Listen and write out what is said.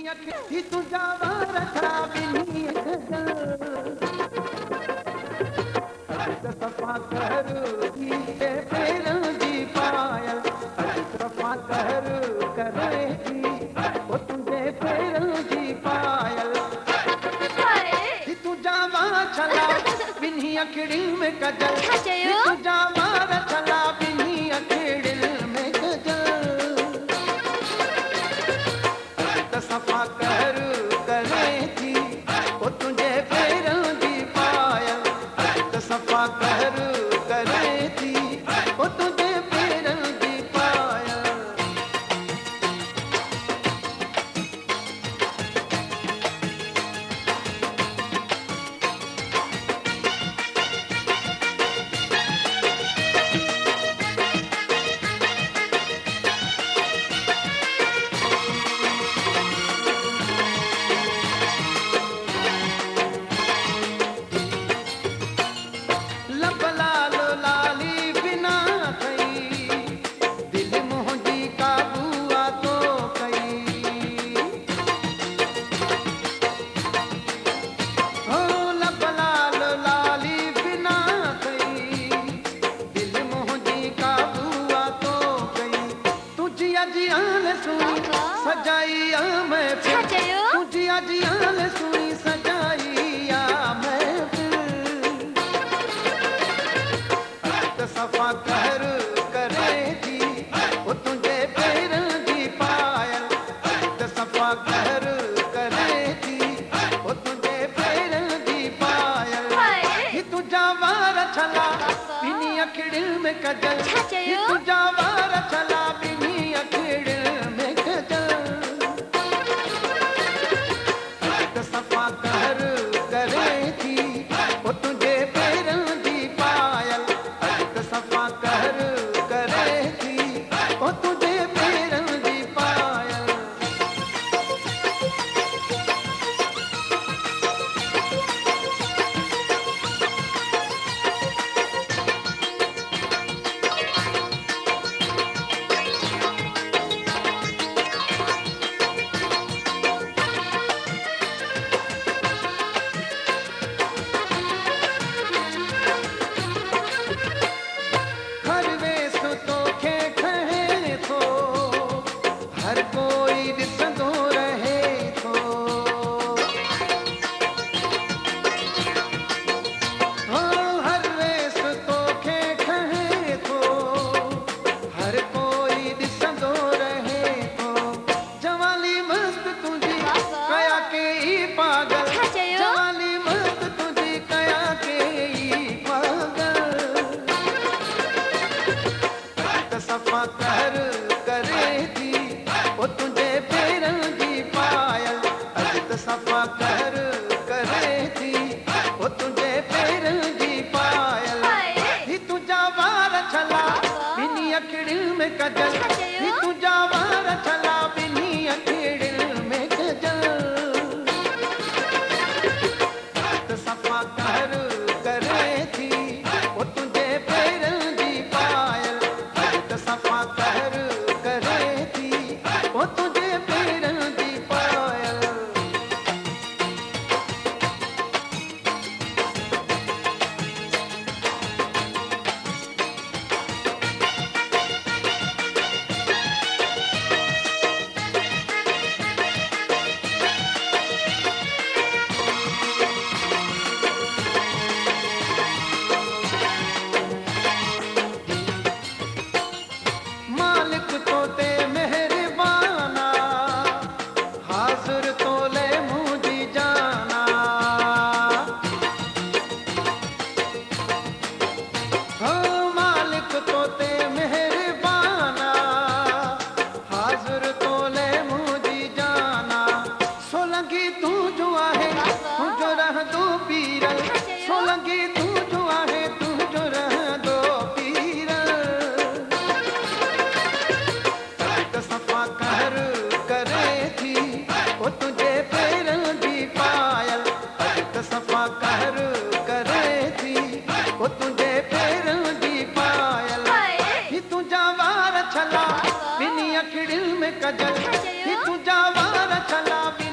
ही तुझा वार खराबी सफा करू के पैरों जी पायल सफा करू करेगी वो तुझे पैरों जी पायल ही तुझा वार चला बिन्ही अखड़ी में कजल ही तुझा वार चला बिन्ही अखड़ी में कजल सफा करू करेगी वो तुझे पैरों जी पायल सफा करू करेगी वो तुझे पैरों जी पायल सजाइया मैं तुझी अजियाल सुनी सजाइया मैं सफा करेगी वो तुझे पैरों जी पायल सफा करेगी वो तुझे पैरों जी पायल ही तुझा वार चला बिनी अखड़ी में कजल ही तुझा वार चला बिनी अखड़ी में कजल सफा करेगी वो तुझे पैरों जी पायल सफा करेगी वो तुझे पैरों जी पायल हर कोई दिसंदो रहे थो हर वेस तोखे खहे थो हर कोई दिसंदो रहे थो जवानी मस्त तुझी कया के ई पागल जवानी मस्त तुझी कया के ई पागल सफा करेगी वो तुझे पैरों जी पायल सफा करेगी वो तुझे पैरों जी पायल ही तुझा वार चला बिनी अखड़ी में कजल ही तुझा वार चला बिनी अखड़ी में कजल सफा करेगी वो तुझे पैरों जी पायल सफा करेगी वो तुझे पैरों जी पायल कजल छा चयो? ही तुंहिंजा वार चलावी